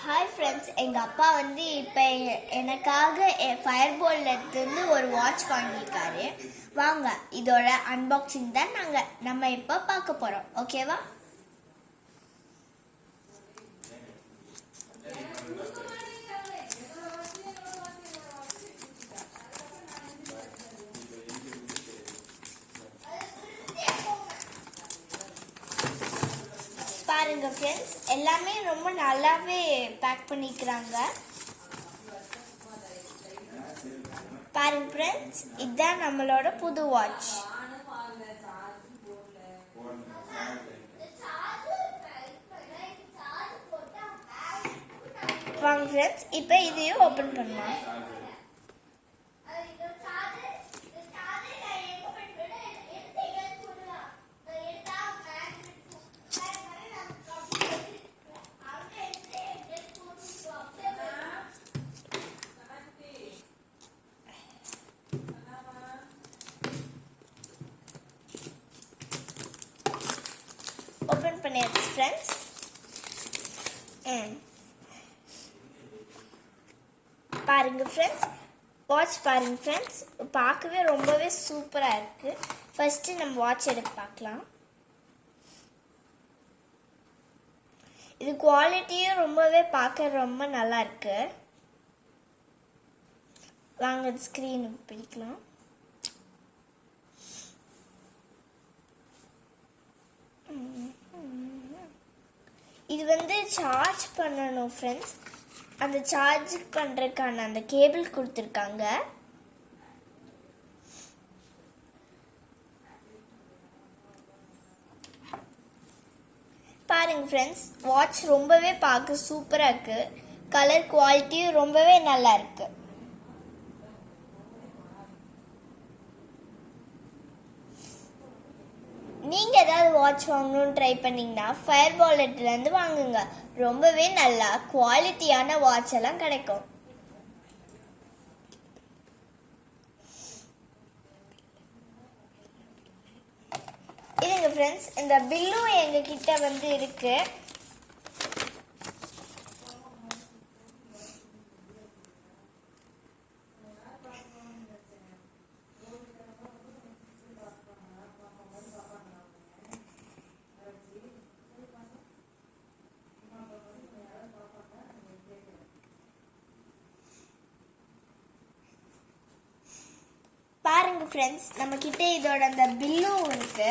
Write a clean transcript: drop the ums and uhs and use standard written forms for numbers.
Hi friends, எங்கள் அப்பா வந்து இப்போ எனக்காக ஃபயர்பால்லேருந்து ஒரு வாட்ச் வாங்கியிருக்காரு. வாங்க, இதோட அன்பாக்சிங் தான் நம்ம இப்போ பார்க்க போகிறோம். ஓகேவா? பாருங்க ஃப்ரெண்ட்ஸ், எல்லாமே ரொம்ப நல்லாவே பேக் பண்ணிக்கிறாங்க. பாருங்க ஃப்ரெண்ட்ஸ், இதுதான் நம்மளோட புது வாட்ச். வாங்க ஃப்ரெண்ட்ஸ், இப்போ இதையும் ஓப்பன் பண்ணலாம். ஓப்பன் பண்ணியாச்சு ஃப்ரெண்ட்ஸ். பாருங்க ஃப்ரெண்ட்ஸ், வாட்ச் பாருங்க ஃப்ரெண்ட்ஸ், பார்க்கவே ரொம்பவே சூப்பராக இருக்கு. ஃபர்ஸ்ட் நம்ம வாட்ச் எடுத்து பார்க்கலாம். இது குவாலிட்டியும் ரொம்பவே பார்க்க ரொம்ப நல்லா இருக்கு. வாங்க ஸ்க்ரீன் பிடிக்கலாம். இது வந்து சார்ஜ் பண்ணணும் ஃப்ரெண்ட்ஸ். அந்த சார்ஜ் பண்ணுறதுக்கான அந்த கேபிள் கொடுத்துருக்காங்க. பாருங்க ஃப்ரெண்ட்ஸ், வாட்ச் ரொம்பவே பார்க்க சூப்பராக இருக்கு. கலர் குவாலிட்டியும் ரொம்பவே நல்லா இருக்கு. நீங்க ஏதாவது வாட்ச் வாங்கணும்னு ட்ரை பண்ணீங்கன்னா ஃபயர்பால்லேருந்து வாங்குங்க. ரொம்பவே நல்லா குவாலிட்டியான வாட்ச் எல்லாம் கிடைக்கும். இதுங்க ஃப்ரெண்ட்ஸ், இந்த பில்லும் எங்க கிட்ட வந்து இருக்கு. பாருங்க ஃப்ரெண்ட்ஸ், நம்ம கிட்ட இதோட அந்த பில்லும் இருக்கு.